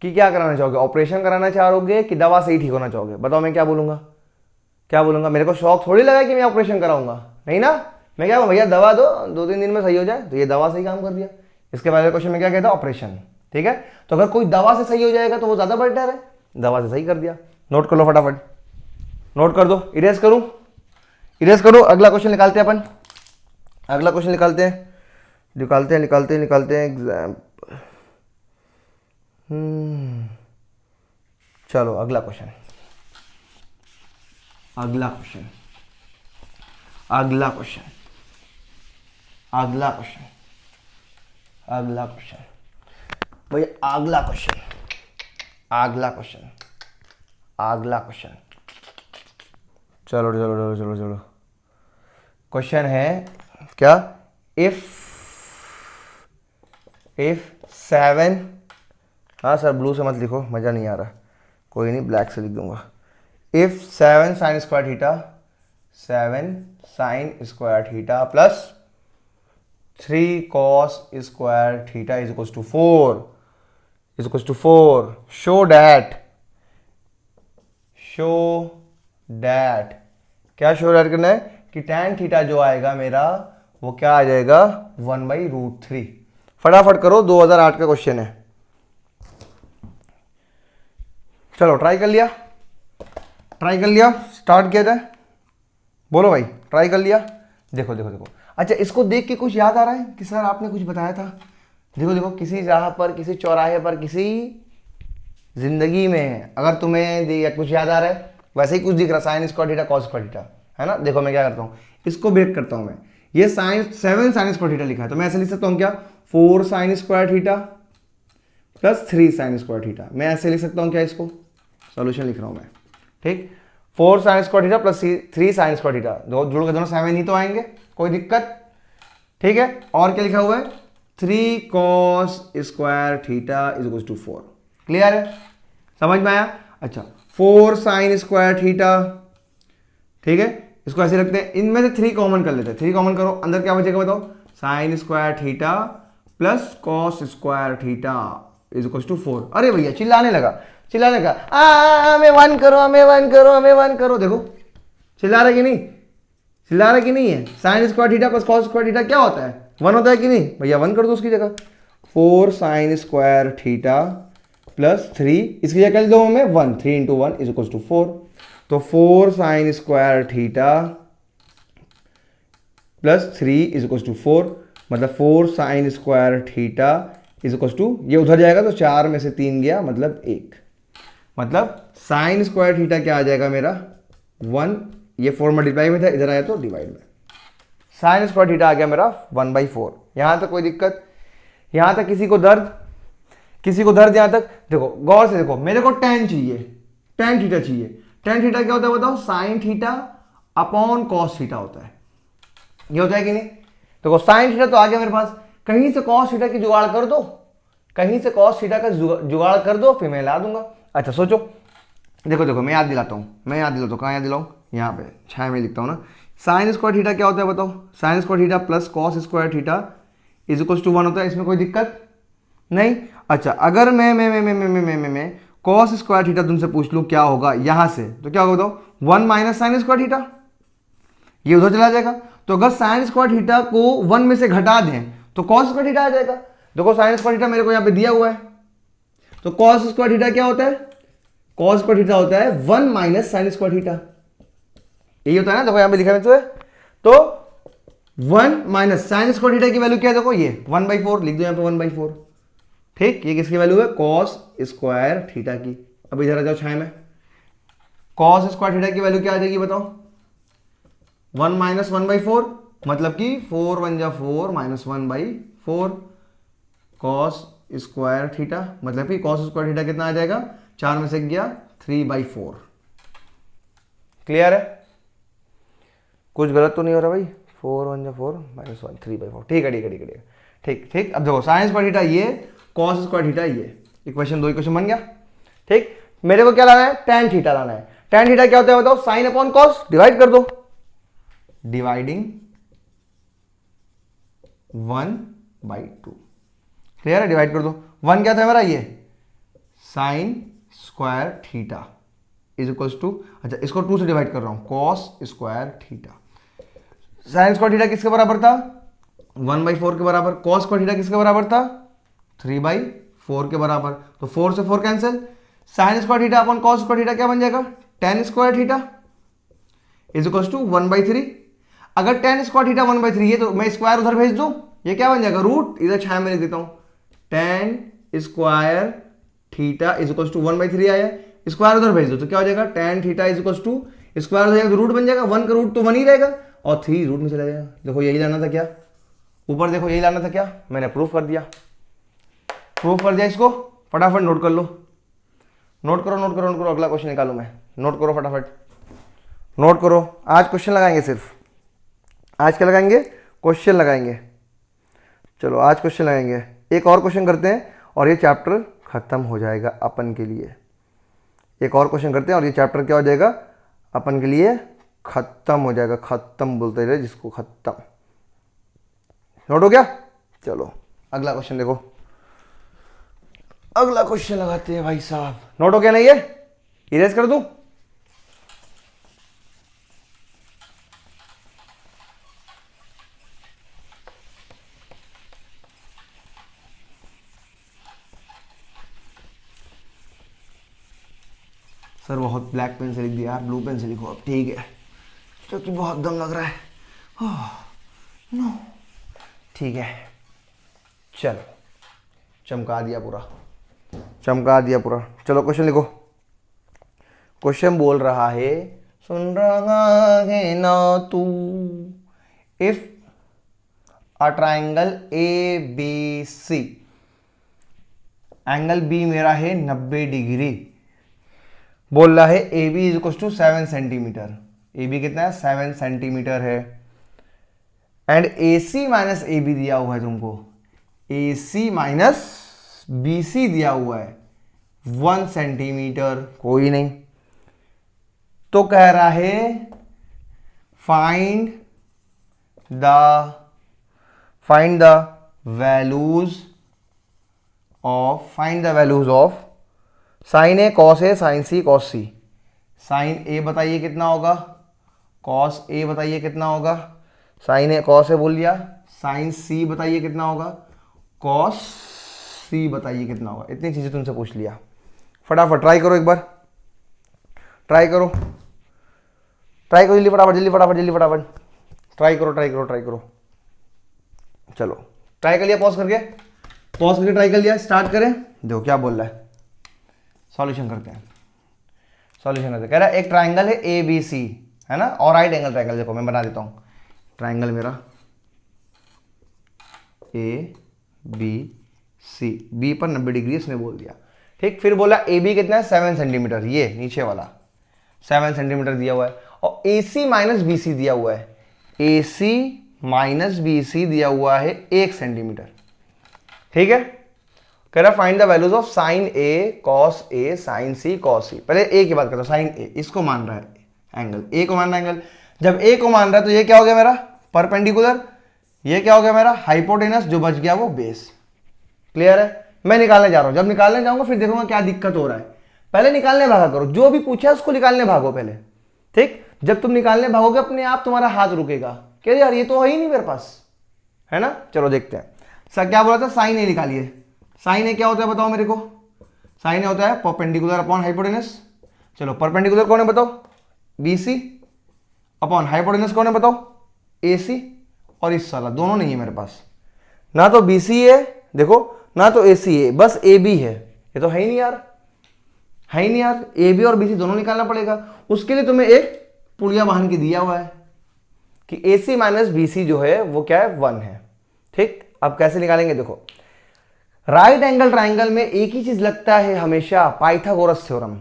कि क्या कराना चाहोगे, ऑपरेशन कराना चाहोगे कि दवा से ही ठीक होना चाहोगे? बताओ मैं क्या बोलूंगा? मेरे को शौक थोड़ी लगा कि मैं ऑपरेशन कराऊंगा, नहीं ना। मैं क्या भैया दवा दो, 2-3 दिन में सही हो जाए, तो ये दवा से ही काम कर दिया। इसके बाद क्वेश्चन में क्या कहता, ऑपरेशन, ठीक है। तो अगर कोई दवा से सही हो जाएगा तो वो ज्यादा बेटर है, दवा से सही कर दिया। नोट कर लो फटाफट, नोट कर दो। इरेज करो, अगला क्वेश्चन निकालते हैं अपन, अगला क्वेश्चन निकालते हैं एग्जाम। चलो अगला क्वेश्चन, भैया अगला क्वेश्चन। चलो क्वेश्चन है क्या, इफ 7, हाँ सर ब्लू से मत लिखो, मजा नहीं आ रहा, कोई नहीं ब्लैक से लिख दूंगा। If 7 sin square theta plus 3 cos square theta is equal to 4, show that क्या शो दैट करना है कि tan थीटा जो आएगा मेरा वो क्या आ जाएगा, 1/√3। फटाफट करो, 2008 का क्वेश्चन है। चलो ट्राई कर लिया, स्टार्ट किया जाए, बोलो भाई ट्राई कर लिया। देखो अच्छा इसको देख के कुछ याद आ रहा है कि सर आपने कुछ बताया था। देखो किसी राह पर, किसी चौराहे पर, किसी जिंदगी में अगर तुम्हें कुछ याद आ रहा है, वैसे ही कुछ दिख रहा, sign square theta cos square theta, है ना। देखो मैं क्या करता हूँ, इसको ब्रेक करता हूँ मैं। ये 7 sin स्क्वायर थीटा लिखा है तो मैं ऐसे लिख सकता हूँ क्या, 4 sin square theta plus 3 sin square theta. मैं ऐसे लिख सकता हूँ क्या, इसको सॉल्यूशन लिख रहा हूँ मैं, ठीक। 4 sin square theta plus 3 sin square theta, जोड़ के दोनों 7 ही तो आएंगे, कोई दिक्कत, ठीक है। और क्या लिखा हुआ है, 3 cos square theta is equal to 4। Clear है, समझ में आया। अच्छा 4 sin स्क्वायर थीटा, ठीक है, इसको ऐसे रखते हैं, इनमें से 3 कॉमन कर लेते हैं। 3 कॉमन करो, अंदर क्या बचेगा बताओ, sin square theta plus cos square theta is equal to 4। अरे भैया चिल्लाने लगा, हमें 1 करो, देखो चिल्ला रहा कि नहीं है। Sign square theta plus cos square theta क्या होता है, 1 होता है कि नहीं, भैया 1 कर दो उसकी जगह। 4 sin स्क्वायर थीटा प्लस 3, इसकी जगह लिख दो हमें 1, 3 × 1 इज इक्वल टू 4। तो 4 sin square theta plus 3 is equal to 4, मतलब 4 sin square theta is equal to, ये उधर जाएगा तो 4 में से 3 गया, मतलब 1, मतलब साइन स्क्वायर थीटा क्या आ जाएगा मेरा 1, ये 4 मल्टीप्लाई में था, इधर आया तो डिवाइड में, साइन स्क्वायर थीटा आ गया मेरा 1/4। यहां तक कोई दिक्कत, यहां तक किसी को दर्द यहां तक। देखो गौर से देखो, मेरे को tan चाहिए, tan थीटा चाहिए। tan थीटा क्या होता है बताओ, sine theta upon cos theta होता है, ये होता है कि नहीं। देखो साइन थीटा तो आ गया मेरे पास, कहीं से कॉस थीटा की जुगाड़ कर दो, फिर मैं ला दूंगा। अच्छा सोचो, देखो मैं याद दिलाता हूँ, कहाँ याद दिलाऊँ, यहाँ पे 6 में लिखता हूँ ना। साइन स्क्वायर थीटा क्या होता है बताओ, sine square theta plus cos square theta is equal to 1 होता है, इसमें कोई दिक्कत नहीं। अच्छा अगर मैं कॉस स्क्वायर थीटा तुमसे पूछ लूँ क्या होगा यहाँ से, तो क्या होगा बताओ, 1 माइनस साइन स्क्वायर थीटा, ये उधर चला जाएगा। तो अगर साइन स्क्वायर थीटा को 1 में से घटा दें तो कॉस स्क्वायर थीटा आ जाएगा। देखो साइन स्क्वायर थीटा मेरे को यहाँ पे दिया हुआ है, तो कॉस स्क्वायर थीटा क्या होता है, कॉस स्क्वायर थीटा होता है 1 माइनस साइन स्क्वायर थीटा, यही होता है ना, देखो यहाँ पे लिखा है तो 1 माइनस साइन स्क्वायर थीटा की वैल्यू क्या है, देखो ये 1/4 लिख दो यहाँ पे 1/4। ठीक, ये किसकी वैल्यू है, कॉस स्क्वायर थीटा की। अब इधर आ जाओ छाया में, कॉस स्क्वायर थीटा की वैल्यू क्या आ जाएगी बताओ, 1 माइनस 1/4 मतलब कि 4 1 जा 4 माइनस 1/4 कॉस स्क्वायर थीटा मतलब कि कॉस स्क्वायर थीटा कितना आ जाएगा, 4 में से गया 3/4। क्लियर है, कुछ गलत तो नहीं हो रहा भाई, 4 1 जा 4 माइनस 1 3/4। ठीक है ठीक है ठीक है ठीक ठीक। अब देखो साइन स्क्वायर थीटा ये, कॉस स्क्वायर थीटा ये, इक्वेशन 2 इक्वेशन बन गया। ठीक, मेरे को क्या लाना है, tan थीटा लाना है। tan थीटा क्या होता है बताओ, साइन अपॉन कॉस, डिवाइड कर दो, डिवाइडिंग 1/2। क्लियर है, डिवाइड कर दो। 1 क्या था हमारा ये, sine square theta is equals to, अच्छा इसको 2 से डिवाइड कर रहा हूं, cos square theta. Sine square theta किसके बराबर था, 1/4 के बराबर। कॉस स्क्वायर थीटा किसके बराबर था, 3/4 के बराबर। तो 4 से 4 cancel, sine square theta upon cos square theta क्या बन जाएगा, tan square theta is equals to 1/3। अगर tan स्क्वायर थीटा 1/3 है तो मैं स्क्वायर उधर भेज दूं, ये क्या बन जाएगा, रूट, इधर छाया में लिख देता हूं, tan square theta is equals to 1/3 आया, स्क्वायर उधर भेज दो तो क्या हो जाएगा, tan theta is equals to, square हो जाएगा तो रूट बन जाएगा, 1 का रूट तो 1 ही रहेगा और 3 रूट में चला जाएगा। देखो यही लाना था क्या, ऊपर देखो यही लाना था क्या, मैंने प्रूफ कर दिया, प्रूफ कर दिया। इसको फटाफट नोट कर लो, नोट करो नोट करो नोट करो, अगला क्वेश्चन निकालू मैं, नोट करो फटाफट, नोट करो। आज क्वेश्चन लगाएंगे, सिर्फ आज क्या लगाएंगे, क्वेश्चन लगाएंगे। चलो आज क्वेश्चन लगाएंगे, एक और क्वेश्चन करते हैं और ये चैप्टर खत्म हो जाएगा अपन के लिए। एक और क्वेश्चन करते हैं और ये चैप्टर क्या हो जाएगा अपन के लिए, खत्म हो जाएगा। खत्म बोलते रहे जिसको, खत्म। नोट हो गया, चलो अगला क्वेश्चन देखो, अगला क्वेश्चन लगाते हैं भाई साहब। नोट हो गया नहीं, ये इरेज कर दूं, सर बहुत ब्लैक पेन से लिख दिया यार, ब्लू पेन से लिखो अब, ठीक है, क्योंकि बहुत दम लग रहा है। नो ठीक है, चलो चमका दिया पूरा, चमका दिया पूरा। चलो क्वेश्चन लिखो, क्वेश्चन बोल रहा है, सुन रहा है ना तू, if a triangle A B C, angle B मेरा है 90 डिग्री, बोल रहा है A B is equal to 7 centimetre, A B कितना है 7 सेंटीमीटर है, and A C minus A B दिया हुआ है तुमको, ए सी माइनस बी सी दिया हुआ है 1 सेंटीमीटर, कोई नहीं, तो कह रहा है find the values of sine A cos A sine C cos C. Sine A बताइए कितना होगा, कॉस ए बताइए कितना होगा, साइन ए कॉस ए बोल लिया, साइन सी बताइए कितना होगा, कॉस सी बताइए कितना होगा। इतनी चीजें तुमसे पूछ लिया, फटाफट ट्राई करो, एक बार ट्राई करो, ट्राई करो जल्दी फटाफट जल्दी फटाफट जल्दी फटाफट, ट्राई करो ट्राई करो ट्राई करो। चलो ट्राई कर लिया, पॉज करके ट्राई कर लिया, स्टार्ट करें। देखो क्या बोल रहा है, सॉल्यूशन करते हैं, सॉल्यूशन करते हैं। कह रहा है एक ट्राइंगल है ए बी सी, है ना, और राइट एंगल ट्राइंगल, देखो मैं बना देता हूं, ट्राइंगल मेरा ए बी सी, बी पर 90 डिग्री इसने बोल दिया, ठीक। फिर बोला ए बी कितना है 7 सेंटीमीटर, ये नीचे वाला 7 सेंटीमीटर दिया हुआ है, और ए सी माइनस बी सी दिया हुआ है, ए सी माइनस बी सी दिया हुआ है 1 सेंटीमीटर, ठीक है। कह रहा find the values of sine A cos A sine C cos C. पहले ए की बात करता हूं, साइन ए इसको मान रहा है एंगल, ए को मान रहा है एंगल, जब ए को मान रहा है तो ये क्या हो गया मेरा परपेंडिकुलर, ये क्या हो गया मेरा हाइपोटेनस, जो बच गया वो बेस। क्लियर है, मैं निकालने जा रहा हूं, जब निकालने जाऊंगा फिर देखूंगा क्या दिक्कत हो रहा है, पहले निकालने भागा करो, जो भी पूछा उसको निकालने भागो पहले, ठीक। जब तुम निकालने भागोगे अपने आप तुम्हारा हाथ रुकेगा, कह यार ये तो है ही नहीं मेरे पास, है ना। चलो देखते हैं, सर क्या बोला था, साइन ए निकालिए। साइन ए क्या होता है बताओ मेरे को, साइन ए होता है परपेंडिकुलर अपॉन हाइपोटेनस। चलो परपेंडिकुलर कौन है बताओ, बी सी, अपॉन हाइपोटेनस कौन है बताओ, AC, और इस साला दोनों नहीं है मेरे पास, ना तो BC है देखो, ना तो AC है, बस AB है। ये तो है ही नहीं यार, है ही नहीं यार, AB और BC दोनों निकालना पड़ेगा। उसके लिए तुम्हें एक पुड़िया बांध के दिया हुआ है कि AC माइनस BC जो है वो क्या है, 1 है। ठीक, अब कैसे निकालेंगे देखो, राइट एंगल ट्राइंगल में एक ही चीज लगता है हमेशा, Pythagoras theorem.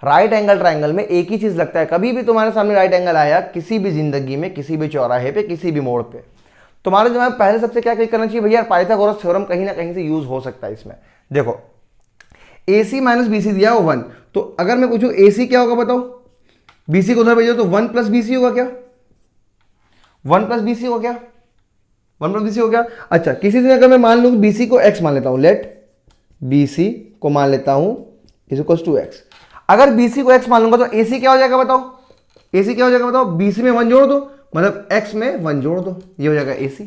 Right angle triangle में एक ही चीज लगता है, कभी भी तुम्हारे सामने राइट एंगल आया किसी भी जिंदगी में, किसी भी चौराहे पे, किसी भी मोड़ पे, तुम्हारे दिमाग में पहले सबसे क्या क्लिक करना चाहिए, भैया पाइथागोरस थ्योरम कहीं ना कहीं से यूज हो सकता है इसमें। देखो AC माइनस BC दिया हो 1, तो अगर मैं पूछूं AC क्या होगा बताओ, BC को उधर भेजो तो 1 प्लस BC होगा क्या, 1 प्लस BC होगा क्या, 1 प्लस BC हो गया। अच्छा, किसी से अगर मैं मान लूं BC को x मान लेता हूं, लेट BC को मान लेता हूं इज इक्वल टू x, अगर BC को x मान लूंगा तो AC क्या हो जाएगा बताओ, AC क्या हो जाएगा बताओ, BC में 1 जोड़ दो, मतलब x में 1 जोड़ दो, ये हो जाएगा AC।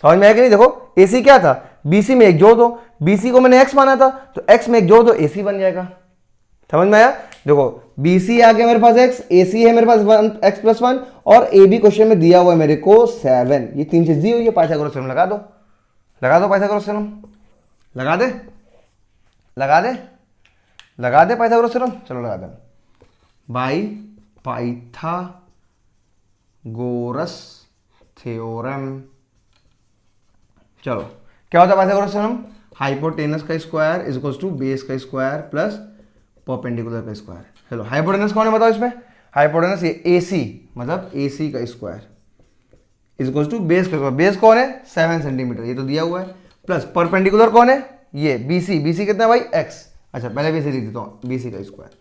समझ में आया कि नहीं, देखो AC क्या था, BC में 1 जोड़ दो, BC को मैंने x माना था तो x में 1 जोड़ दो, AC बन जाएगा। समझ में आया, देखो BC आ गया मेरे पास x, AC है मेरे पास 1 x प्लस 1, और AB क्वेश्चन में दिया हुआ है मेरे को 7, ये 3 चीज दी हुई है। पाइथागोरस थ्योरम लगा दो, लगा दो पाइथागोरस थ्योरम, लगा दे, लगा दे, लगा दे पाइथागोरस थ्योरम, चलो लगा दे, बाय पाइथागोरस थ्योरम। चलो क्या होता है पाइथागोरस थ्योरम, हाइपोटेनस का square is equal to base का स्क्वायर प्लस परपेंडिकुलर का स्क्वायर। चलो हाइपोटेनस कौन है बताओ इसमें, हाइपोटेनस ये AC, मतलब AC का square is equal to base का स्क्वायर, बेस कौन है 7 सेंटीमीटर, ये तो दिया हुआ है, प्लस परपेंडिकुलर कौन है ये BC, BC कितना है भाई x, अच्छा पहले BC लिख देता हूँ, BC का स्क्वायर।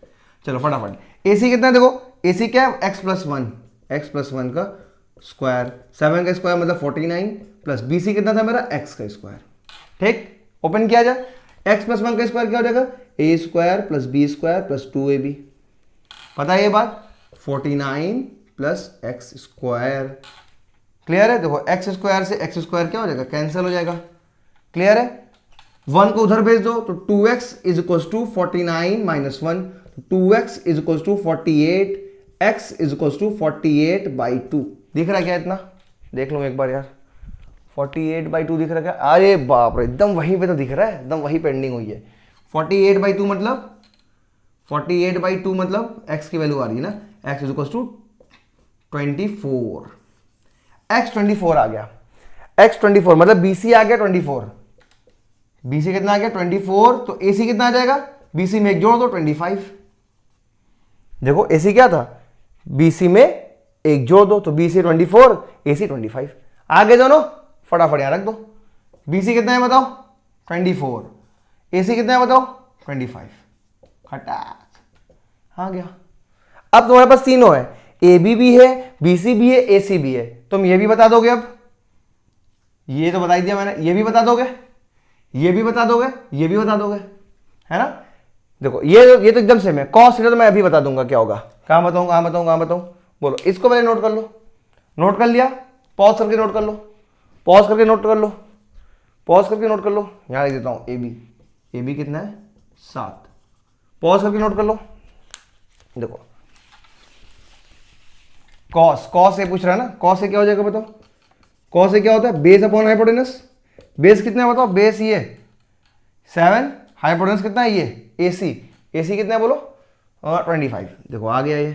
चलो फटाफट, AC कितना है देखो, AC क्या है x प्लस 1, x प्लस 1 का स्क्वायर, 7 का स्क्वायर मतलब 49, प्लस BC कितना था मेरा x का स्क्वायर। ठीक, ओपन किया जाए, x प्लस 1 का स्क्वायर क्या हो जाएगा, a square plus b square plus 2ab, पता है ये बात, 49 प्लस x स्क्वायर। क्लियर है, देखो x स्क्वायर से x स्क्वायर क्या हो जाएगा, कैंसिल हो जाएगा। क्लियर है, 1 को उधर भेज दो तो 2x is equal to 49 minus 1, 2x is equal to 48, x is equal to 48 by 2। दिख रहा है क्या इतना, देख लो एक बार यार, 48 बाई 2 दिख रहा है क्या, अरे बाप रे, एकदम वहीं पे तो दिख रहा है, एकदम वहीं पेंडिंग हुई है। 48 बाई 2 मतलब 48 बाई 2 मतलब x की वैल्यू आ रही है ना, x is equal to 24, x 24 आ गया, x 24 मतलब BC आ गया 24, BC कितना आ गया 24, तो AC कितना आ जाएगा, BC में 1 जोड़ दो 25। देखो AC क्या था, BC में 1 जोड़ दो तो BC 24, AC 25, आगे दोनों फटाफट यहां रख दो, BC कितना है बताओ 24, AC कितना है बताओ 25, खटाक आ गया। अब तुम्हारे पास तीनों है, AB भी है, BC भी है, AC भी है, तुम ये भी बता दोगे, अब ये तो बता ही दिया मैंने, ये भी बता दोगे, ये भी बता दोगे, ये भी बता दोगे, है ना। देखो ये तो एकदम सेम है, कॉस थीटा तो मैं अभी बता दूंगा क्या होगा, कहां बताऊं कहां बताऊं कहां बताऊं, बोलो, इसको पहले नोट कर लो, नोट कर लिया, पॉज करके नोट कर लो, पॉज करके नोट कर लो, पॉज करके नोट कर लो, यहां लिख देता हूं AB, AB कितना है 7, पॉज करके नोट कर लो। देखो कॉस, कॉस से पूछ रहा है ना, कॉस से क्या हो जाएगा बताओ, कॉस से क्या होता है, बेस अपॉन हाइपोटेनस, बेस कितना है बताओ, बेस ये 7, हाइपोटेनस कितना है ये AC, AC कितना है बोलो 25। देखो आ गया ये,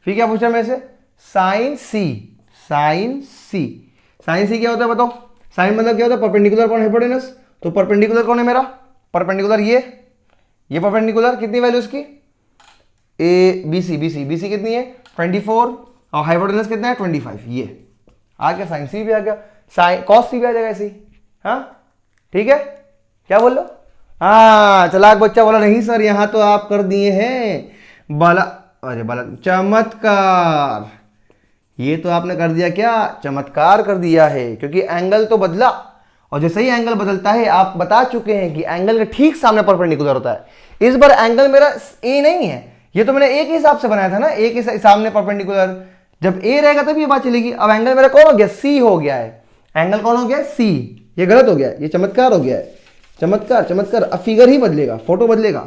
फिर क्या पूछा मेरे से, sine C, sine C, sine C क्या होता है बताओ, साइन मतलब क्या होता है, परपेंडिकुलर अपॉन हाइपोटेनस, तो परपेंडिकुलर कौन है मेरा, परपेंडिकुलर ये परपेंडिकुलर कितनी वैल्यू इसकी, BC कितनी है 24, और हाइपोटेनस कितना है 25, ये आ गया, साइन C भी आ गया, साइन कॉस C भी आ जाएगा ऐसे, हाँ ठीक है, क्या बोल लो, हाँ चलाक बच्चा बोला नहीं सर यहां तो आप कर दिए हैं बाला, अरे बाला चमत्कार, ये तो आपने कर दिया क्या, चमत्कार कर दिया है, क्योंकि एंगल तो बदला, और जैसे ही एंगल बदलता है आप बता चुके हैं कि एंगल के ठीक सामने परपेंडिकुलर होता है। इस बार एंगल मेरा A नहीं है, ये तो मैंने A के हिसाब से बनाया था ना, A के सामने परपेंडिकुलर, जब A रहेगा तभी ये बात चलेगी। अब एंगल मेरा कौन हो गया, C हो गया है, एंगल कौन हो गया C, ये गलत हो गया, ये चमत्कार हो गया है, चमत्कार चमत्कार। अब फिगर ही बदलेगा, फोटो बदलेगा,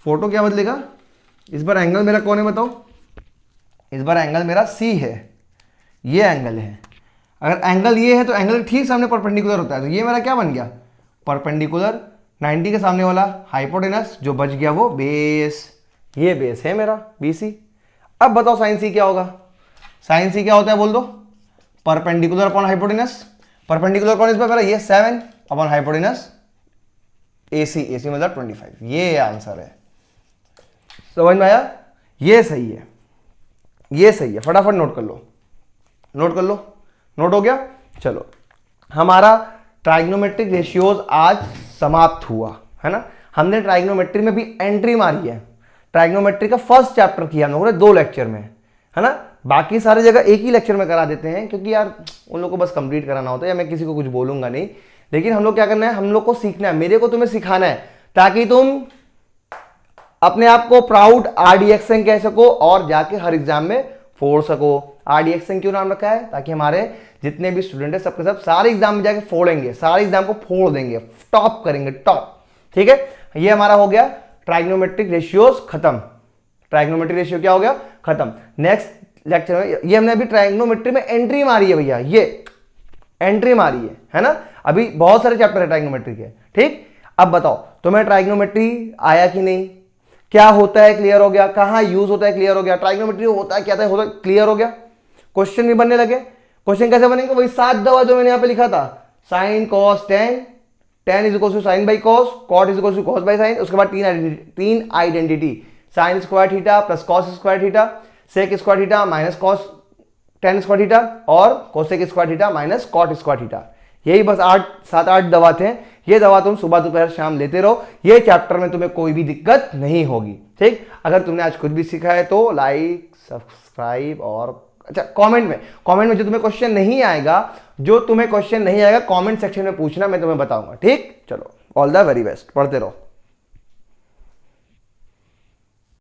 फोटो क्या बदलेगा, इस बार एंगल मेरा कौन है बताओ, इस बार एंगल मेरा सी है, ये एंगल है। अगर एंगल ये है तो एंगल ठीक सामने परपेंडिकुलर होता है, तो ये मेरा क्या बन गया, परपेंडिकुलर 90 के सामने वाला हाइपोटेनस, जो बच गया वो बेस। ये बेस है मेरा BC। अब बताओ साइन सी क्या होगा। साइन सी क्या होता है बोल दो, परपेंडिकुलर अपॉन हाइपोटेनस। परपेंडिकुलर कौन इस पर मेरा, ये 7 अपॉन हाइपोटेनस AC, AC मतलब 25। ये आंसर है, समझ में आया। ये सही है, ये सही है, फटाफट नोट कर लो, नोट कर लो। नोट हो गया। चलो, हमारा ट्राइग्नोमेट्रिक रेशियोज आज समाप्त हुआ है ना। हमने ट्राइग्नोमेट्री में भी एंट्री मारी है। ट्राइग्नोमेट्री का फर्स्ट चैप्टर किया हम लोगों ने 2 लेक्चर में, है ना। बाकी सारी जगह एक ही लेक्चर में करा देते हैं, क्योंकि यार उन लोगों को बस कंप्लीट कराना होता है, या मैं किसी को कुछ बोलूंगा नहीं। लेकिन हम लोग क्या करना है, हम लोग को सीखना है, मेरे को तुम्हें सिखाना है, ताकि तुम अपने आप को प्राउड RDXN कह सको और जाके हर एग्जाम में फोड़ सको। RDXN क्यों नाम रखा है, ताकि हमारे जितने भी स्टूडेंट है सबके सब सारे एग्जाम में जाके फोड़ेंगे, सारे एग्जाम को फोड़ देंगे, टॉप करेंगे, टॉप। ठीक है, ये हमारा हो गया ट्राइग्नोमेट्रिक रेशियोज खत्म। ट्राइग्नोमेट्रिक रेशियो क्या हो गया, खत्म। नेक्स्ट लेक्चर में ये हमने अभी ट्राइग्नोमेट्री में एंट्री मारी है भैया, ये एंट्री मारी है ना। अभी बहुत सारे चैप्टर है ट्राइग्नोमेट्री के। ठीक, अब बताओ तुम्हें ट्राइग्नोमेट्री आया कि नहीं, क्या होता है क्लियर हो गया, कहां यूज होता है क्लियर हो गया, ट्राइग्नोमेट्री होता है क्या होता है क्लियर हो गया। क्वेश्चन भी बनने लगे। क्वेश्चन कैसे बनेंगे, वही 7 दवा जो मैंने यहां पे लिखा था, sine cos tan, tan is equal to sine by cos, cot is equal to cos by sine. उसके बाद तीन identity, sine square theta plus cos square theta, sec square theta minus cos tan square theta, और cosec square theta minus cot square theta. यही बस 7-8 दवा थे। ये दवा तुम सुबह दोपहर शाम लेते रहो, ये चैप्टर में तुम्हें कोई भी दिक्कत नहीं होगी। ठीक, अगर तुमने आज कुछ भी सीखा है तो लाइक, सब्सक्राइब और अच्छा कमेंट में जो तुम्हें क्वेश्चन नहीं आएगा, कमेंट सेक्शन में पूछना, मैं तुम्हें बताऊंगा। ठीक, चलो, ऑल द वेरी बेस्ट, पढ़ते रहो।